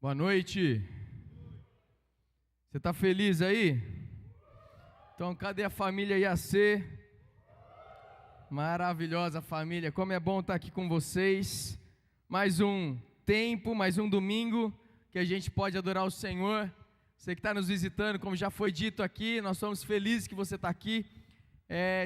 Boa noite. Você está feliz aí? Então, cadê a família IAC? Maravilhosa família, como é bom estar aqui com vocês. Mais um tempo, mais um domingo que a gente pode adorar o Senhor. Você que está nos visitando, como já foi dito aqui, nós somos felizes que você está aqui.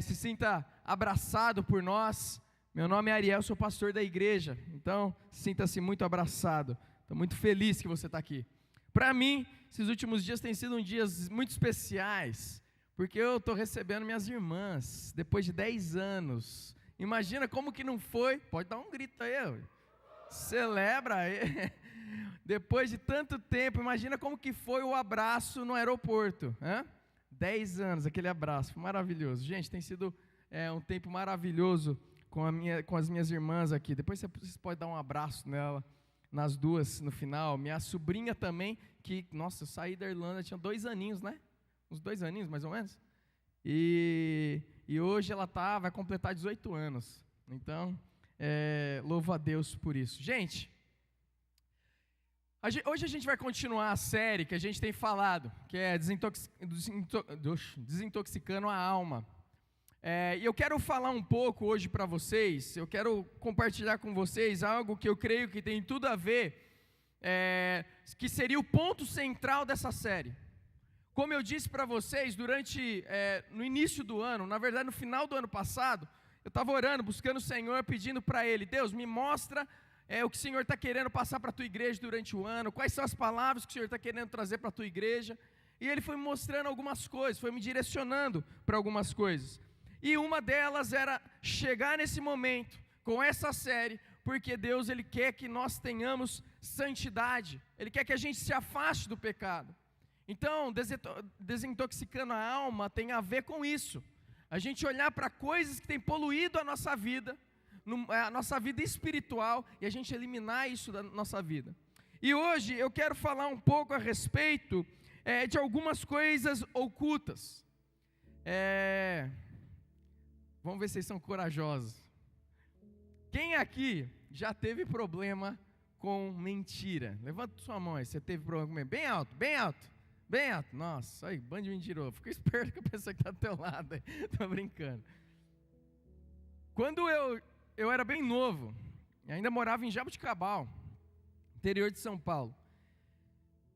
Se sinta abraçado por nós. Meu nome é Ariel, sou pastor da igreja, então sinta-se muito abraçado. Estou muito feliz que você está aqui. Para mim, esses últimos dias têm sido dias muito especiais, porque eu estou recebendo minhas irmãs, depois de 10 anos. Imagina como que não foi, pode dar um grito aí, celebra aí. Depois de tanto tempo, imagina como que foi o abraço no aeroporto, 10 anos, aquele abraço, maravilhoso. Gente, tem sido um tempo maravilhoso com as minhas irmãs aqui. Depois vocês podem dar um abraço nela. Nas duas, no final, minha sobrinha também, que, nossa, eu saí da Irlanda, tinha 2 aninhos, né? Uns 2 aninhos, mais ou menos. E hoje ela vai completar 18 anos. Então, louvo a Deus por isso. Gente, hoje a gente vai continuar a série que a gente tem falado, que é Desintoxicando a Alma. E eu quero falar um pouco hoje para vocês, eu quero compartilhar com vocês algo que eu creio que tem tudo a ver, que seria o ponto central dessa série. Como eu disse para vocês, no início do ano, na verdade no final do ano passado, eu estava orando, buscando o Senhor, pedindo para Ele, Deus, me mostra o que o Senhor está querendo passar para a tua igreja durante o ano, quais são as palavras que o Senhor está querendo trazer para a tua igreja, e Ele foi me mostrando algumas coisas, foi me direcionando para algumas coisas. E uma delas era chegar nesse momento, com essa série, porque Deus Ele quer que nós tenhamos santidade, Ele quer que a gente se afaste do pecado. Então, desintoxicando a alma tem a ver com isso, a gente olhar para coisas que têm poluído a nossa vida espiritual, e a gente eliminar isso da nossa vida. E hoje eu quero falar um pouco a respeito de algumas coisas ocultas. Vamos ver se vocês são corajosos. Quem aqui já teve problema com mentira? Levanta sua mão aí, você teve problema com mentira. Bem alto, bem alto, bem alto. Nossa, aí, bando de mentiroso. Fica esperto com a pessoa que está do teu lado aí. Estou brincando. Quando eu era bem novo, ainda morava em Jaboticabal, interior de São Paulo.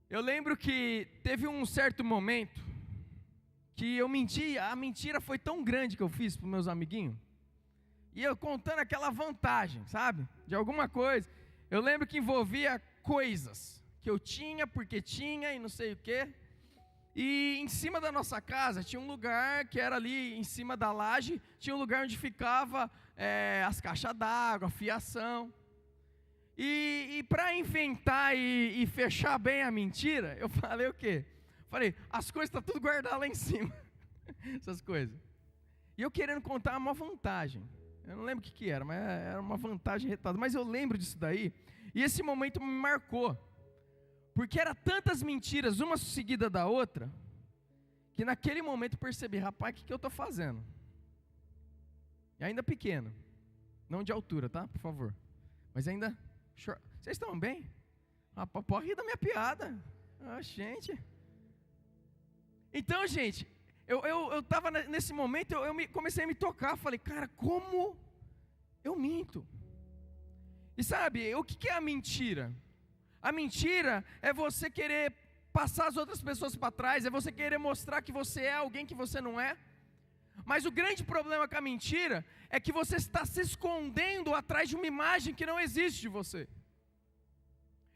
Eu lembro que teve um certo momento que eu menti, a mentira foi tão grande que eu fiz para os meus amiguinhos, e eu contando aquela vantagem, sabe, de alguma coisa. Eu lembro que envolvia coisas que eu tinha, porque tinha e não sei o que, e em cima da nossa casa tinha um lugar que era ali em cima da laje, tinha um lugar onde ficava as caixas d'água, a fiação, e para inventar e fechar bem a mentira, eu falei o quê? Falei, as coisas estão tudo guardadas lá em cima, essas coisas. E eu querendo contar uma vantagem, eu não lembro o que era, mas era uma vantagem retada, mas eu lembro disso daí, e esse momento me marcou, porque eram tantas mentiras, uma seguida da outra, que naquele momento eu percebi, rapaz, o que eu estou fazendo? E ainda pequeno, não de altura, tá, por favor, mas ainda, vocês estão bem? Rapaz, pode rir da minha piada, gente... Então, gente, eu estava nesse momento, comecei a me tocar, falei, cara, como eu minto? E sabe, o que é a mentira? A mentira é você querer passar as outras pessoas para trás, é você querer mostrar que você é alguém que você não é. Mas o grande problema com a mentira é que você está se escondendo atrás de uma imagem que não existe de você.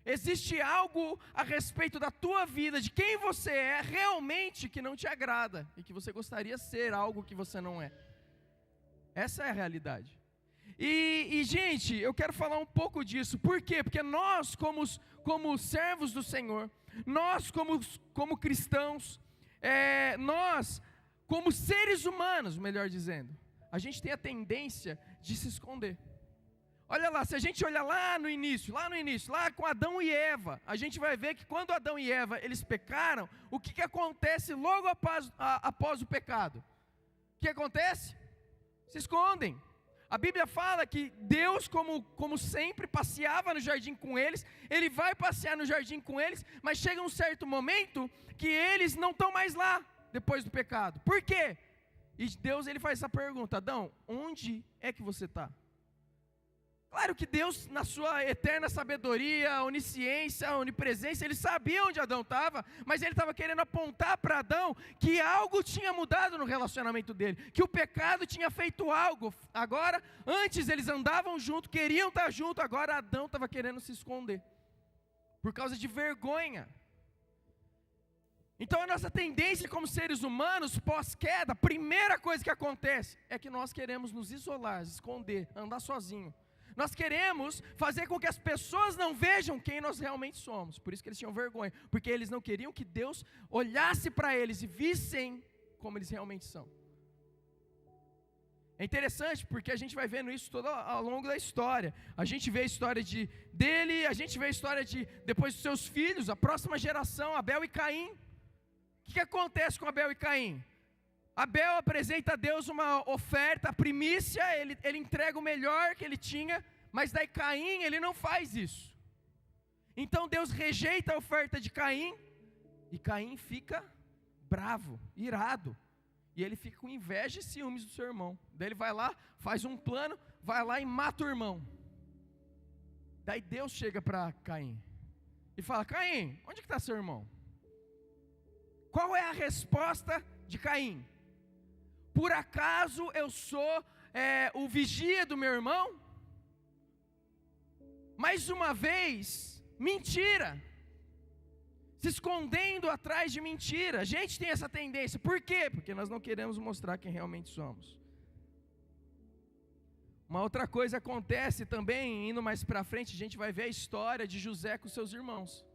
Existe algo a respeito da tua vida, de quem você é realmente que não te agrada e que você gostaria de ser algo que você não é. Essa é a realidade. E gente, eu quero falar um pouco disso. Por quê? Porque nós, como servos do Senhor, nós como cristãos, nós como seres humanos, melhor dizendo, a gente tem a tendência de se esconder. Olha lá, se a gente olhar lá no início, lá com Adão e Eva, a gente vai ver que quando Adão e Eva, eles pecaram, o que acontece logo após o pecado? O que acontece? Se escondem. A Bíblia fala que Deus, como sempre, passeava no jardim com eles, Ele vai passear no jardim com eles, mas chega um certo momento que eles não estão mais lá, depois do pecado. Por quê? E Deus, Ele faz essa pergunta: Adão, onde é que você está? Claro que Deus, na sua eterna sabedoria, onisciência, onipresença, Ele sabia onde Adão estava, mas Ele estava querendo apontar para Adão que algo tinha mudado no relacionamento dele, que o pecado tinha feito algo. Agora, antes eles andavam junto, queriam estar junto, agora Adão estava querendo se esconder, por causa de vergonha. Então a nossa tendência como seres humanos, pós-queda, a primeira coisa que acontece é que nós queremos nos isolar, esconder, andar sozinho. Nós queremos fazer com que as pessoas não vejam quem nós realmente somos. Por isso que eles tinham vergonha, porque eles não queriam que Deus olhasse para eles e vissem como eles realmente são. É interessante porque a gente vai vendo isso todo ao longo da história. A gente vê a história dele, a gente vê a história depois dos seus filhos, a próxima geração, Abel e Caim. O que acontece com Abel e Caim? Abel apresenta a Deus uma oferta, a primícia, ele entrega o melhor que ele tinha, mas daí Caim, ele não faz isso. Então Deus rejeita a oferta de Caim, e Caim fica bravo, irado, e ele fica com inveja e ciúmes do seu irmão. Daí ele vai lá, faz um plano, vai lá e mata o irmão. Daí Deus chega para Caim e fala: Caim, onde que está seu irmão? Qual é a resposta de Caim? Por acaso eu sou o vigia do meu irmão? Mais uma vez, mentira. Se escondendo atrás de mentira. A gente tem essa tendência. Por quê? Porque nós não queremos mostrar quem realmente somos. Uma outra coisa acontece também, indo mais para frente, a gente vai ver a história de José com seus irmãos.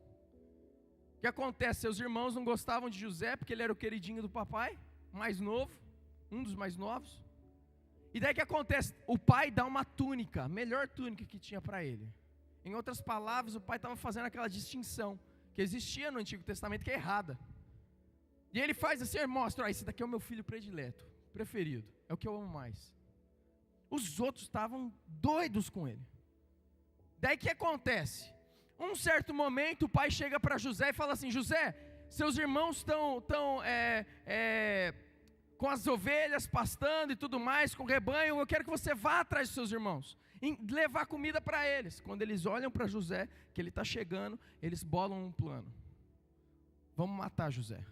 O que acontece? Seus irmãos não gostavam de José porque ele era o queridinho do papai, mais novo. Um dos mais novos. E daí que acontece? O pai dá uma túnica, a melhor túnica que tinha para ele. Em outras palavras, o pai estava fazendo aquela distinção que existia no Antigo Testamento, que é errada. E ele faz assim, mostra: esse daqui é o meu filho predileto, preferido, é o que eu amo mais. Os outros estavam doidos com ele. Daí que acontece? Um certo momento o pai chega para José e fala assim: José, seus irmãos estão com as ovelhas pastando e tudo mais, com o rebanho, eu quero que você vá atrás dos seus irmãos, e levar comida para eles. Quando eles olham para José, que ele está chegando, eles bolam um plano: vamos matar José.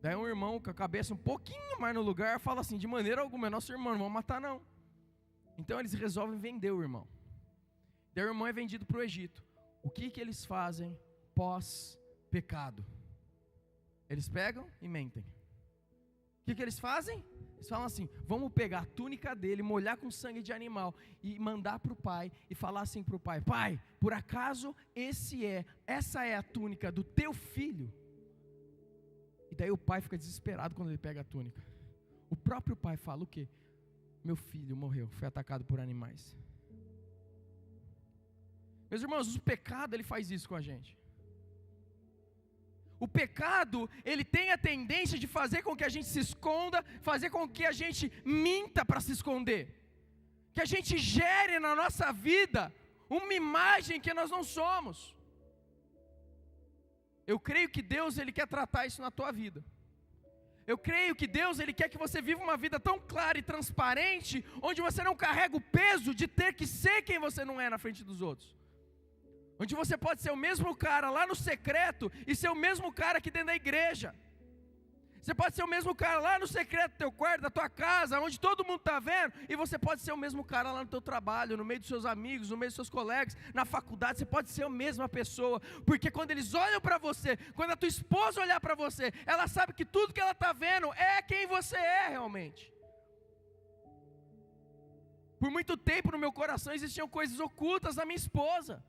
Daí um irmão com a cabeça um pouquinho mais no lugar fala assim: de maneira alguma, é nosso irmão, não vamos matar não. Então eles resolvem vender o irmão. Daí o irmão é vendido para o Egito. O que eles fazem pós-pecado? Eles pegam e mentem. O que eles fazem? Eles falam assim: vamos pegar a túnica dele, molhar com sangue de animal e mandar para o pai e falar assim para o pai: pai, por acaso essa é a túnica do teu filho? E daí o pai fica desesperado quando ele pega a túnica. O próprio pai fala o quê? Meu filho morreu, foi atacado por animais. Meus irmãos, o pecado ele faz isso com a gente. O pecado, ele tem a tendência de fazer com que a gente se esconda, fazer com que a gente minta para se esconder. Que a gente gere na nossa vida uma imagem que nós não somos. Eu creio que Deus, ele quer tratar isso na tua vida. Eu creio que Deus, ele quer que você viva uma vida tão clara e transparente, onde você não carrega o peso de ter que ser quem você não é na frente dos outros. Onde você pode ser o mesmo cara lá no secreto e ser o mesmo cara aqui dentro da igreja. Você pode ser o mesmo cara lá no secreto do teu quarto, da tua casa, onde todo mundo está vendo. E você pode ser o mesmo cara lá no teu trabalho, no meio dos seus amigos, no meio dos seus colegas, na faculdade. Você pode ser a mesma pessoa. Porque quando eles olham para você, quando a tua esposa olhar para você, ela sabe que tudo que ela está vendo é quem você é realmente. Por muito tempo no meu coração existiam coisas ocultas da minha esposa.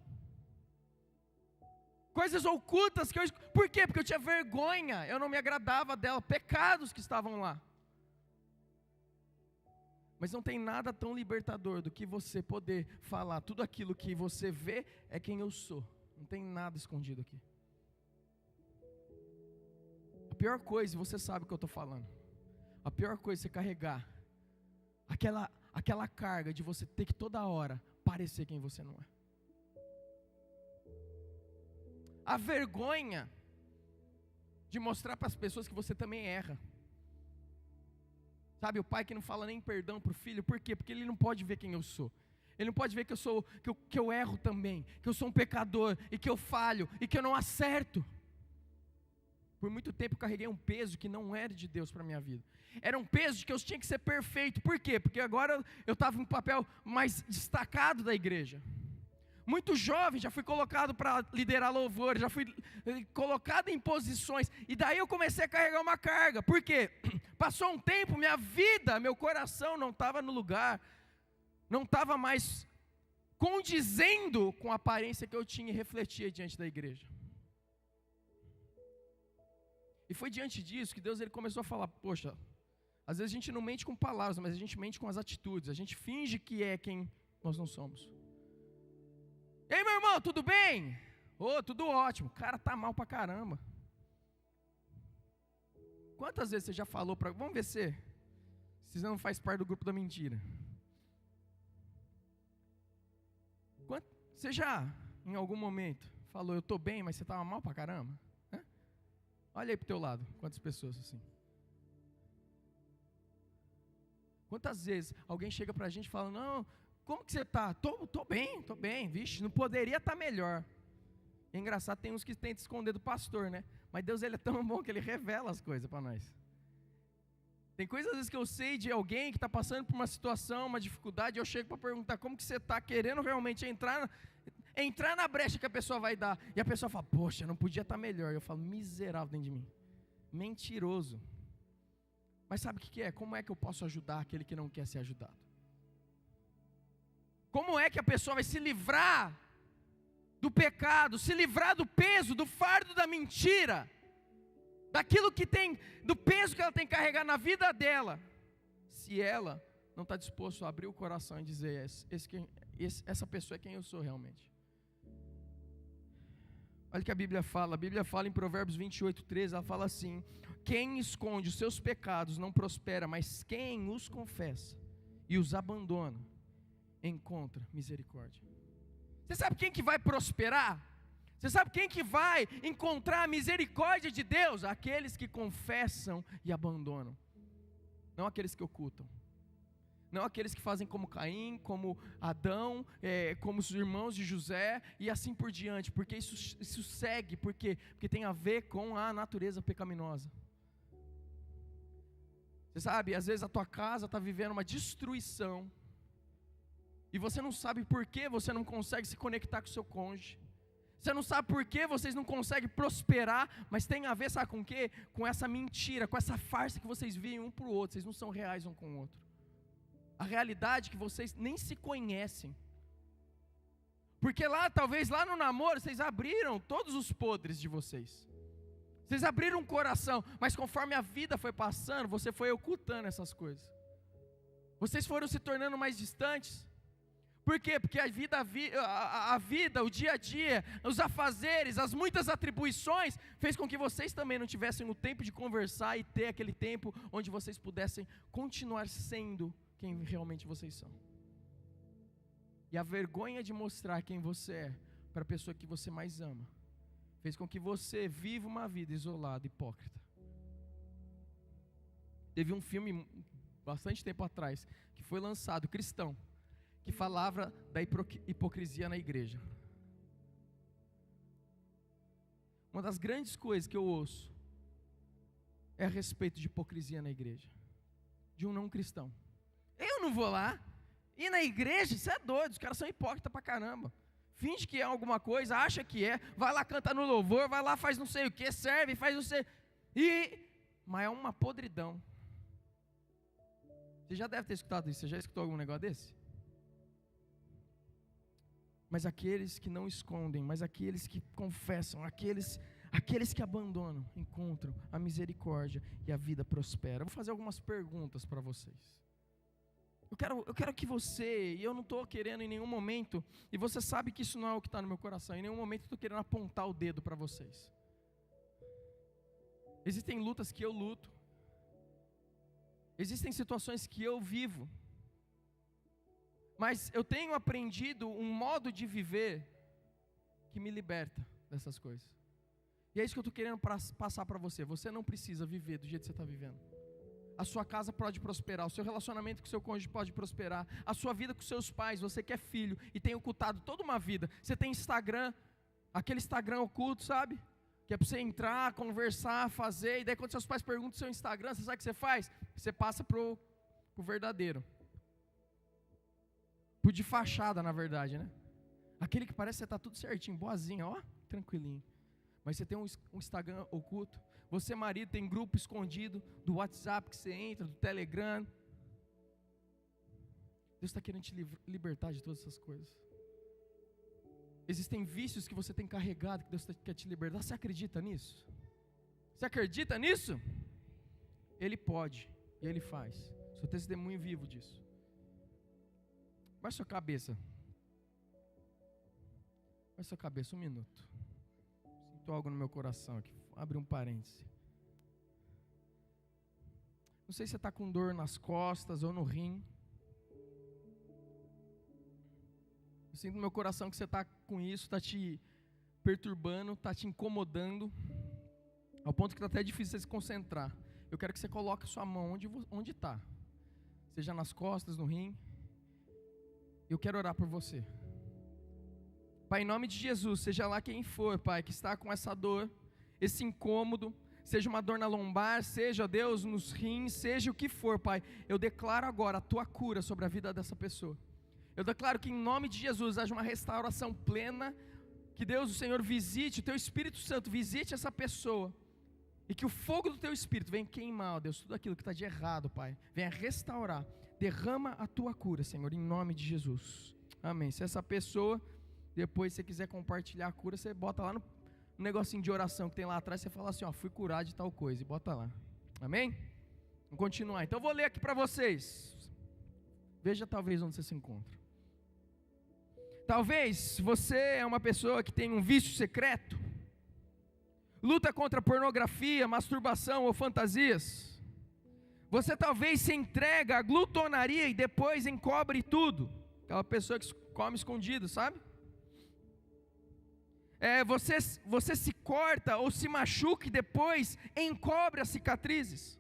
Coisas ocultas que eu... Por quê? Porque eu tinha vergonha, eu não me agradava dela, pecados que estavam lá. Mas não tem nada tão libertador do que você poder falar: tudo aquilo que você vê é quem eu sou. Não tem nada escondido aqui. A pior coisa, você sabe o que eu estou falando, a pior coisa é você carregar aquela carga de você ter que toda hora parecer quem você não é. A vergonha de mostrar para as pessoas que você também erra. Sabe, o pai que não fala nem perdão para o filho, por quê? Porque ele não pode ver quem eu sou. Ele não pode ver que eu erro também, que eu sou um pecador, e que eu falho, e que eu não acerto. Por muito tempo eu carreguei um peso que não era de Deus para a minha vida. Era um peso de que eu tinha que ser perfeito. Por quê? Porque agora eu estava em um papel mais destacado da igreja. Muito jovem, já fui colocado para liderar louvor, já fui colocado em posições, e daí eu comecei a carregar uma carga. Por quê? Passou um tempo, minha vida, meu coração não estava no lugar, não estava mais condizendo com a aparência que eu tinha e refletia diante da igreja. E foi diante disso que Deus ele começou a falar, poxa, às vezes a gente não mente com palavras, mas a gente mente com as atitudes, a gente finge que é quem nós não somos. Ei, meu irmão, tudo bem? Tudo ótimo. O cara tá mal pra caramba. Quantas vezes você já falou para... Vamos ver se você não faz parte do grupo da mentira. Você já, em algum momento, falou, eu tô bem, mas você tava mal pra caramba? Olha aí pro teu lado, quantas pessoas assim. Quantas vezes alguém chega pra gente e fala, não... Como que você está? Tô bem, vixe, não poderia estar melhor. É engraçado, tem uns que tentam esconder do pastor, né? Mas Deus ele é tão bom que Ele revela as coisas para nós. Tem coisas às vezes que eu sei de alguém que está passando por uma situação, uma dificuldade, eu chego para perguntar como que você está, querendo realmente entrar na brecha que a pessoa vai dar. E a pessoa fala, poxa, não podia estar melhor. Eu falo, miserável dentro de mim. Mentiroso. Mas sabe o que é? Como é que eu posso ajudar aquele que não quer ser ajudado? Como é que a pessoa vai se livrar do pecado, se livrar do peso, do fardo da mentira, daquilo que tem, do peso que ela tem que carregar na vida dela, se ela não está disposta a abrir o coração e dizer, essa pessoa é quem eu sou realmente. Olha o que a Bíblia fala em Provérbios 28:13, ela fala assim, quem esconde os seus pecados não prospera, mas quem os confessa e os abandona, encontra misericórdia. Você sabe quem que vai prosperar? Você sabe quem que vai encontrar a misericórdia de Deus? Aqueles que confessam e abandonam. Não aqueles que ocultam. Não aqueles que fazem como Caim, como Adão, como os irmãos de José e assim por diante. Porque isso segue, porque tem a ver com a natureza pecaminosa. Você sabe, às vezes a tua casa está vivendo uma destruição. E você não sabe por que você não consegue se conectar com o seu cônjuge. Você não sabe por que vocês não conseguem prosperar, mas tem a ver, sabe com o quê? Com essa mentira, com essa farsa que vocês vivem um para o outro. Vocês não são reais um com o outro. A realidade é que vocês nem se conhecem. Porque talvez lá no namoro, vocês abriram todos os podres de vocês. Vocês abriram um coração, mas conforme a vida foi passando, você foi ocultando essas coisas. Vocês foram se tornando mais distantes. Por quê? Porque a vida, o dia a dia, os afazeres, as muitas atribuições, fez com que vocês também não tivessem o tempo de conversar e ter aquele tempo onde vocês pudessem continuar sendo quem realmente vocês são. E a vergonha de mostrar quem você é para a pessoa que você mais ama, fez com que você viva uma vida isolada, hipócrita. Teve um filme, bastante tempo atrás, que foi lançado, cristão, que falava da hipocrisia na igreja. Uma das grandes coisas que eu ouço é a respeito de hipocrisia na igreja, de um não cristão. Eu não vou lá, e na igreja, isso é doido, os caras são hipócritas pra caramba. Finge que é alguma coisa, acha que é, vai lá cantar no louvor, vai lá faz não sei o que, serve, faz não sei, mas é uma podridão. Você já deve ter escutado isso, você já escutou algum negócio desse? Mas aqueles que não escondem, mas aqueles que confessam, aqueles que abandonam, encontram a misericórdia e a vida prospera. Eu vou fazer algumas perguntas para vocês. Eu quero que você, e eu não estou querendo em nenhum momento, e você sabe que isso não é o que está no meu coração, em nenhum momento eu estou querendo apontar o dedo para vocês. Existem lutas que eu luto, existem situações que eu vivo, Mas eu tenho aprendido um modo de viver que me liberta dessas coisas. E é isso que eu estou querendo passar para você. Você não precisa viver do jeito que você está vivendo. A sua casa pode prosperar, o seu relacionamento com o seu cônjuge pode prosperar, a sua vida com seus pais, você que é filho e tem ocultado toda uma vida. Você tem Instagram, aquele Instagram oculto, sabe? Que é para você entrar, conversar, fazer, e daí quando seus pais perguntam o seu Instagram, você sabe o que você faz? Você passa pro verdadeiro. Pro de fachada, na verdade, né? Aquele que parece que você está tudo certinho, boazinha, ó, tranquilinho. Mas você tem um Instagram oculto. Você, marido, tem grupo escondido do WhatsApp que você entra, do Telegram. Deus está querendo te libertar de todas essas coisas. Existem vícios que você tem carregado, que Deus quer te libertar. Você acredita nisso? Você acredita nisso? Ele pode, e Ele faz. Sou testemunho vivo disso. Baixa sua cabeça. Baixa sua cabeça, um minuto. Sinto algo no meu coração aqui. Abre um parêntese. Não sei se você está com dor nas costas ou no rim. Eu sinto no meu coração que você está com isso, está te perturbando, está te incomodando, ao ponto que está até difícil você se concentrar. Eu quero que você coloque a sua mão onde está. Seja nas costas, no rim. Eu quero orar por você. Pai, em nome de Jesus, seja lá quem for, Pai, que está com essa dor, esse incômodo, seja uma dor na lombar, seja, Deus, nos rins, seja o que for, Pai, eu declaro agora a Tua cura sobre a vida dessa pessoa. Eu declaro que em nome de Jesus haja uma restauração plena, que Deus, o Senhor, visite, o Teu Espírito Santo visite essa pessoa, e que o fogo do Teu Espírito venha queimar, ó Deus, tudo aquilo que está de errado, Pai, venha restaurar, derrama a Tua cura, Senhor, em nome de Jesus, amém. Se essa pessoa, depois você quiser compartilhar a cura, você bota lá no negocinho de oração que tem lá atrás, você fala assim, ó, fui curado de tal coisa, e bota lá, amém? Vamos continuar, então eu vou ler aqui para vocês, veja talvez onde você se encontra. Talvez você é uma pessoa que tem um vício secreto, luta contra pornografia, masturbação ou fantasias. Você talvez se entrega à glutonaria e depois encobre tudo, aquela pessoa que come escondido, sabe? Você se corta ou se machuca e depois encobre as cicatrizes.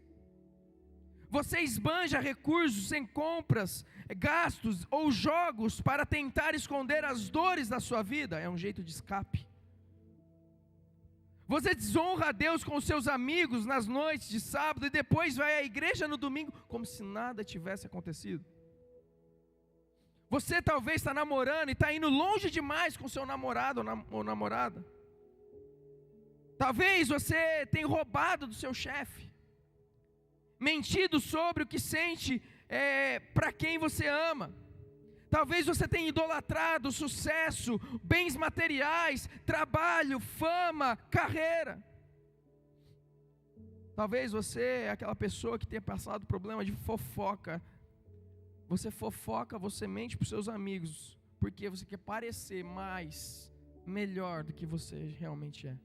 Você esbanja recursos em compras, gastos ou jogos para tentar esconder as dores da sua vida. É um jeito de escape. Você desonra a Deus com os seus amigos nas noites de sábado e depois vai à igreja no domingo como se nada tivesse acontecido. Você talvez está namorando e está indo longe demais com seu namorado ou namorada. Talvez você tenha roubado do seu chefe, mentido sobre o que sente para quem você ama. Talvez você tenha idolatrado sucesso, bens materiais, trabalho, fama, carreira. Talvez você é aquela pessoa que tenha passado problema de fofoca. Você fofoca, você mente para os seus amigos, porque você quer parecer melhor do que você realmente é.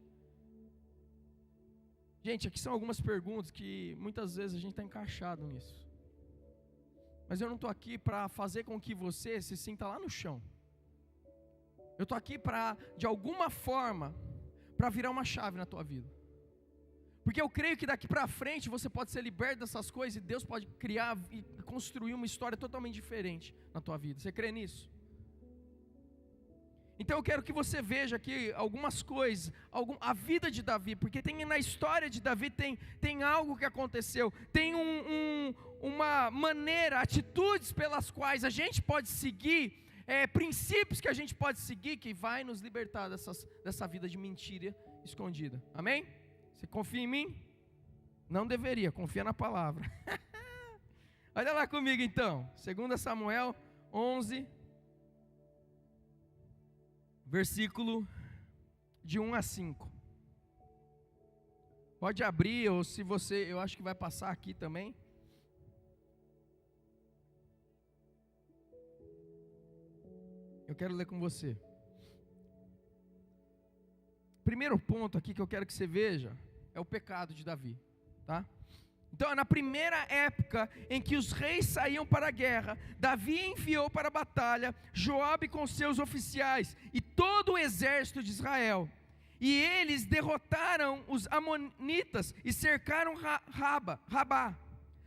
Gente, aqui são algumas perguntas que muitas vezes a gente está encaixado nisso. Mas eu não estou aqui para fazer com que você se sinta lá no chão. Eu estou aqui para, de alguma forma, para virar uma chave na tua vida. Porque eu creio que daqui para frente você pode ser liberto dessas coisas e Deus pode criar e construir uma história totalmente diferente na tua vida. Você crê nisso? Então eu quero que você veja aqui algumas coisas, a vida de Davi, porque na história de Davi tem algo que aconteceu, tem uma maneira, atitudes pelas quais a gente pode seguir, princípios que a gente pode seguir, que vai nos libertar dessa vida de mentira escondida, amém? Você confia em mim? Não deveria, confia na palavra. Olha lá comigo então, 2 Samuel 11, versículo de 1 a 5. Pode abrir, ou se você, eu acho que vai passar aqui também. Eu quero ler com você. Primeiro ponto aqui que eu quero que você veja é o pecado de Davi, tá? Então, na primeira época em que os reis saíam para a guerra, Davi enviou para a batalha Joabe com seus oficiais e todo o exército de Israel. E eles derrotaram os amonitas e cercaram Rabá.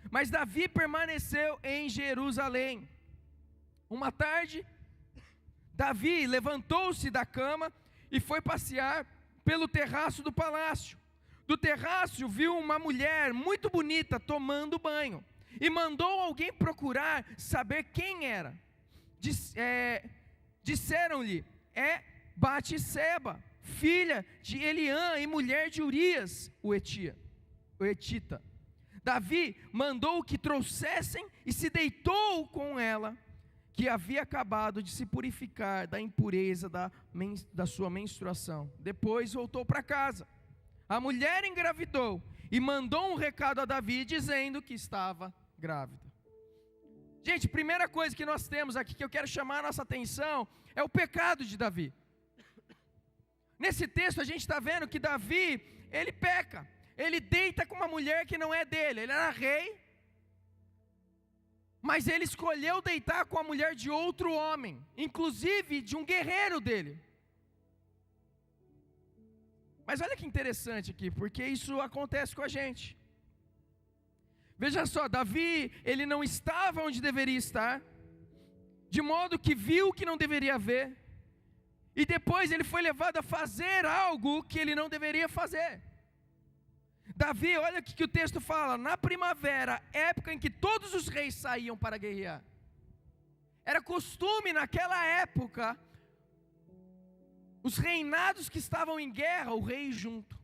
Mas Davi permaneceu em Jerusalém. Uma tarde, Davi levantou-se da cama e foi passear pelo terraço do palácio. Do terraço viu uma mulher muito bonita tomando banho e mandou alguém procurar saber quem era. Disseram-lhe: é Batseba, filha de Eliã e mulher de Urias, o Etita. Davi mandou que trouxessem e se deitou com ela, que havia acabado de se purificar da impureza da sua menstruação. Depois voltou para casa. A mulher engravidou e mandou um recado a Davi dizendo que estava grávida. Gente, primeira coisa que nós temos aqui que eu quero chamar a nossa atenção é o pecado de Davi. Nesse texto a gente está vendo que Davi, ele peca. Ele deita com uma mulher que não é dele. Ele era rei, mas ele escolheu deitar com a mulher de outro homem, inclusive de um guerreiro dele. Mas olha que interessante aqui, porque isso acontece com a gente. Veja só, Davi, ele não estava onde deveria estar, de modo que viu o que não deveria ver, e depois ele foi levado a fazer algo que ele não deveria fazer. Davi, olha o que o texto fala: na primavera, época em que todos os reis saíam para guerrear. Era costume naquela época, os reinados que estavam em guerra, o rei junto.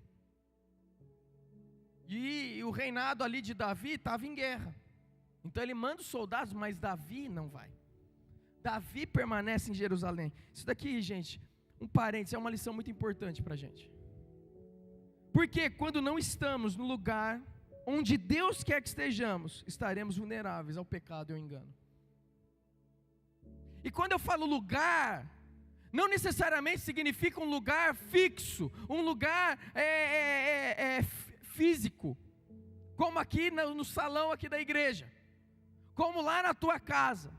E o reinado ali de Davi estava em guerra. Então ele manda os soldados, mas Davi não vai. Davi permanece em Jerusalém. Isso daqui, gente, um parênteses, é uma lição muito importante para a gente. Porque quando não estamos no lugar onde Deus quer que estejamos, estaremos vulneráveis ao pecado e ao engano. E quando eu falo lugar, não necessariamente significa um lugar fixo, um lugar físico, como aqui no salão aqui da igreja, como lá na tua casa.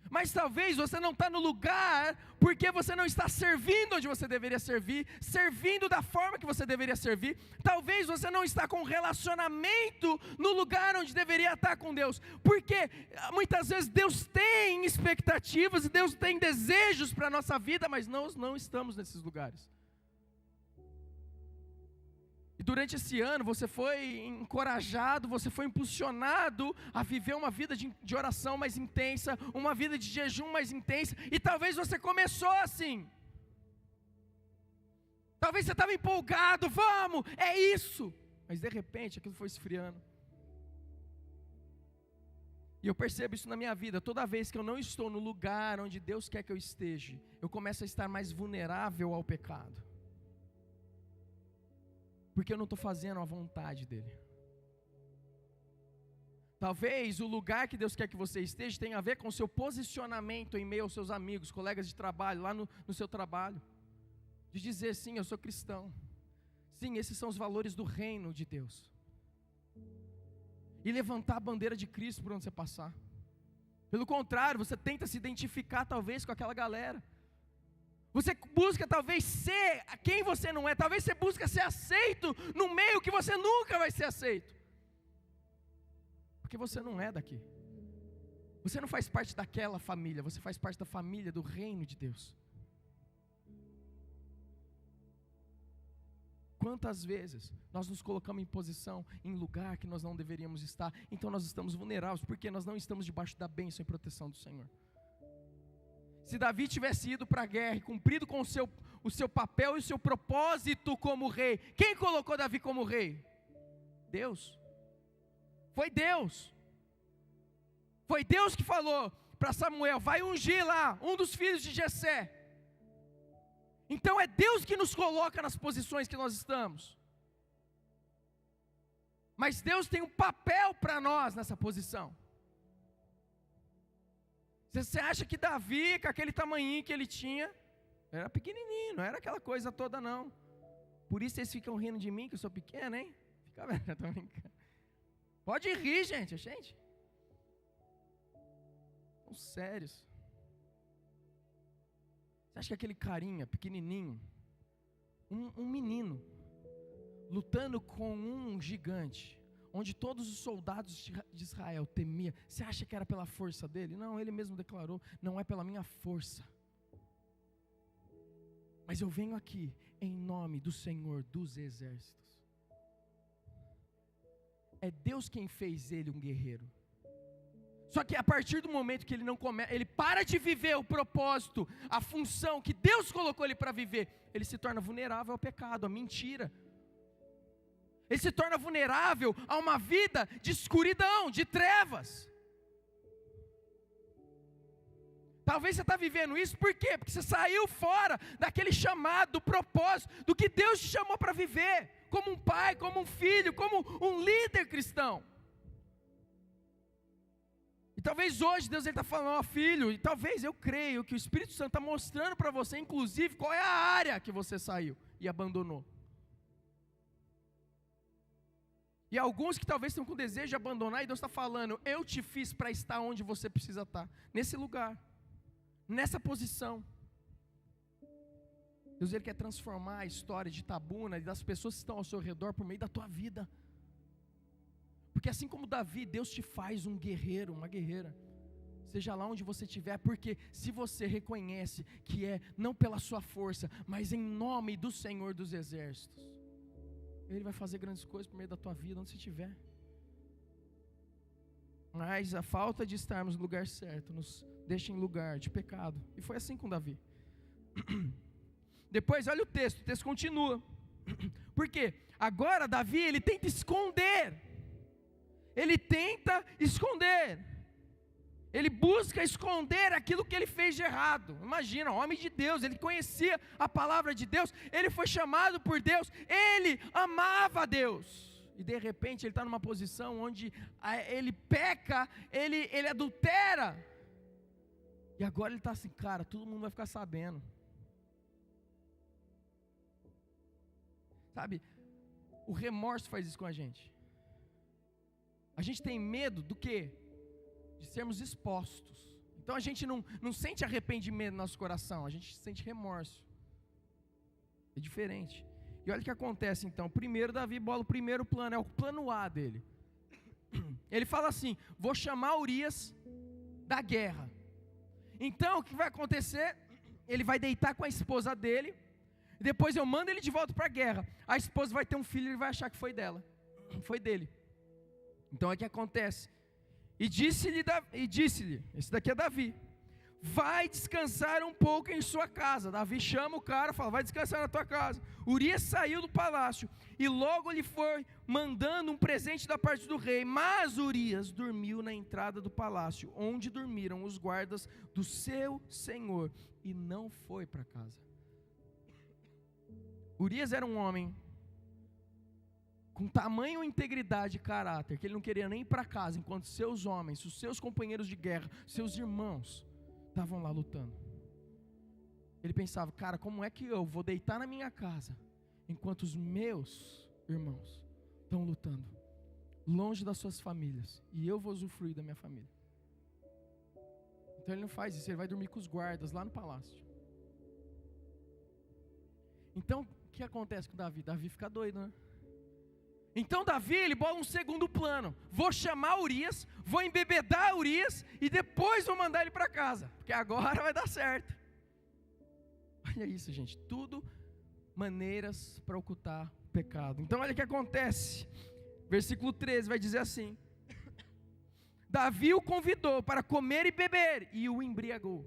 Mas talvez você não está no lugar porque você não está servindo onde você deveria servir, servindo da forma que você deveria servir. Talvez você não está com relacionamento no lugar onde deveria estar com Deus, porque muitas vezes Deus tem expectativas e Deus tem desejos para a nossa vida, mas nós não estamos nesses lugares. E durante esse ano você foi encorajado, você foi impulsionado a viver uma vida de oração mais intensa, uma vida de jejum mais intensa, e talvez você começou assim. Talvez você estava empolgado, vamos, é isso. Mas de repente aquilo foi esfriando. E eu percebo isso na minha vida, toda vez que eu não estou no lugar onde Deus quer que eu esteja, eu começo a estar mais vulnerável ao pecado. Porque eu não estou fazendo a vontade dEle. Talvez o lugar que Deus quer que você esteja tenha a ver com o seu posicionamento em meio aos seus amigos, colegas de trabalho, lá no seu trabalho. De dizer, sim, eu sou cristão. Sim, esses são os valores do reino de Deus. E levantar a bandeira de Cristo por onde você passar. Pelo contrário, você tenta se identificar talvez com aquela galera. Você busca talvez ser quem você não é. Talvez você busca ser aceito no meio que você nunca vai ser aceito. Porque você não é daqui. Você não faz parte daquela família. Você faz parte da família do reino de Deus. Quantas vezes nós nos colocamos em posição, em lugar que nós não deveríamos estar. Então nós estamos vulneráveis, porque nós não estamos debaixo da bênção e proteção do Senhor. Se Davi tivesse ido para a guerra e cumprido com o seu papel e o seu propósito como rei, quem colocou Davi como rei? Deus. Foi Deus. Foi Deus que falou para Samuel, vai ungir lá um dos filhos de Jessé. Então é Deus que nos coloca nas posições que nós estamos. Mas Deus tem um papel para nós nessa posição. Você acha que Davi, com aquele tamanhinho que ele tinha, era pequenininho, não era aquela coisa toda não. Por isso vocês ficam rindo de mim, que eu sou pequeno, hein? Fica vendo, eu tô brincando. Pode rir, gente. São sérios. Você acha que aquele carinha pequenininho, um menino, lutando com um gigante, onde todos os soldados de Israel temiam, você acha que era pela força dele? Não, ele mesmo declarou, não é pela minha força, mas eu venho aqui em nome do Senhor dos Exércitos. É Deus quem fez ele um guerreiro. Só que a partir do momento que ele para de viver o propósito, a função que Deus colocou ele para viver, ele se torna vulnerável ao pecado, à mentira. Ele se torna vulnerável a uma vida de escuridão, de trevas. Talvez você está vivendo isso, por quê? Porque você saiu fora daquele chamado, do propósito, do que Deus te chamou para viver, como um pai, como um filho, como um líder cristão. E talvez hoje Deus está falando, ó filho, e talvez eu creio que o Espírito Santo está mostrando para você, inclusive, qual é a área que você saiu e abandonou. E alguns que talvez estão com desejo de abandonar, e Deus está falando, eu te fiz para estar onde você precisa estar, nesse lugar, nessa posição. Deus, Ele quer transformar a história de Itabuna e das pessoas que estão ao seu redor por meio da tua vida. Porque assim como Davi, Deus te faz um guerreiro, uma guerreira, seja lá onde você estiver, porque se você reconhece que é não pela sua força, mas em nome do Senhor dos Exércitos, Ele vai fazer grandes coisas por meio da tua vida, onde você estiver. Mas a falta de estarmos no lugar certo nos deixa em lugar de pecado, e foi assim com Davi. Depois olha o texto continua. Por quê? Agora Davi, ele tenta esconder. Ele busca esconder aquilo que ele fez de errado. Imagina, homem de Deus, ele conhecia a palavra de Deus, ele foi chamado por Deus, ele amava a Deus, e de repente ele está numa posição onde ele peca, ele adultera, e agora ele está assim, cara, todo mundo vai ficar sabendo. Sabe, o remorso faz isso com a gente. A gente tem medo do quê? De sermos expostos. Então a gente não sente arrependimento no nosso coração, a gente sente remorso. É diferente. E olha o que acontece então. Primeiro Davi bola o primeiro plano, é o plano A dele. Ele fala assim, vou chamar Urias da guerra. Então o que vai acontecer? Ele vai deitar com a esposa dele, depois eu mando ele de volta para a guerra. A esposa vai ter um filho e ele vai achar que foi dela, foi dele. Então é o que acontece. E disse-lhe, esse daqui é Davi, vai descansar um pouco em sua casa. Davi chama o cara, fala, vai descansar na tua casa. Urias saiu do palácio, e logo lhe foi mandando um presente da parte do rei. Mas Urias dormiu na entrada do palácio, onde dormiram os guardas do seu senhor, e não foi para casa. Urias era um homem com tamanho integridade e caráter, que ele não queria nem ir para casa, enquanto seus homens, os seus companheiros de guerra, seus irmãos, estavam lá lutando. Ele pensava, cara, como é que eu vou deitar na minha casa, enquanto os meus irmãos estão lutando, longe das suas famílias, e eu vou usufruir da minha família? Então ele não faz isso, ele vai dormir com os guardas lá no palácio. Então, o que acontece com Davi? Davi fica doido, né? Então Davi, ele bola um segundo plano, vou chamar Urias, vou embebedar Urias, e depois vou mandar ele para casa, porque agora vai dar certo. Olha isso, gente, tudo maneiras para ocultar o pecado. Então olha o que acontece, versículo 13 vai dizer assim, Davi o convidou para comer e beber, e o embriagou.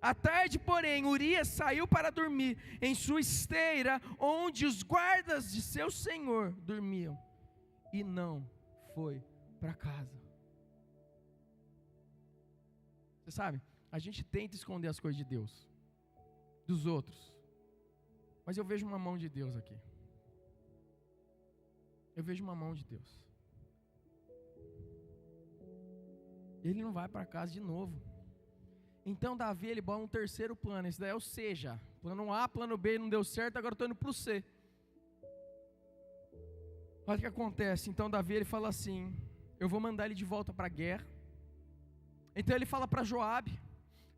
À tarde, porém, Urias saiu para dormir em sua esteira, onde os guardas de seu senhor dormiam, e não foi para casa. Você sabe, a gente tenta esconder as coisas de Deus, dos outros, mas eu vejo uma mão de Deus aqui. Eu vejo uma mão de Deus. Ele não vai para casa de novo. Então Davi, ele bola um terceiro plano, esse daí é o C já. Plano A, plano B não deu certo, agora estou indo para o C. Olha o que acontece. Então Davi, ele fala assim: eu vou mandar ele de volta para a guerra. Então ele fala para Joabe,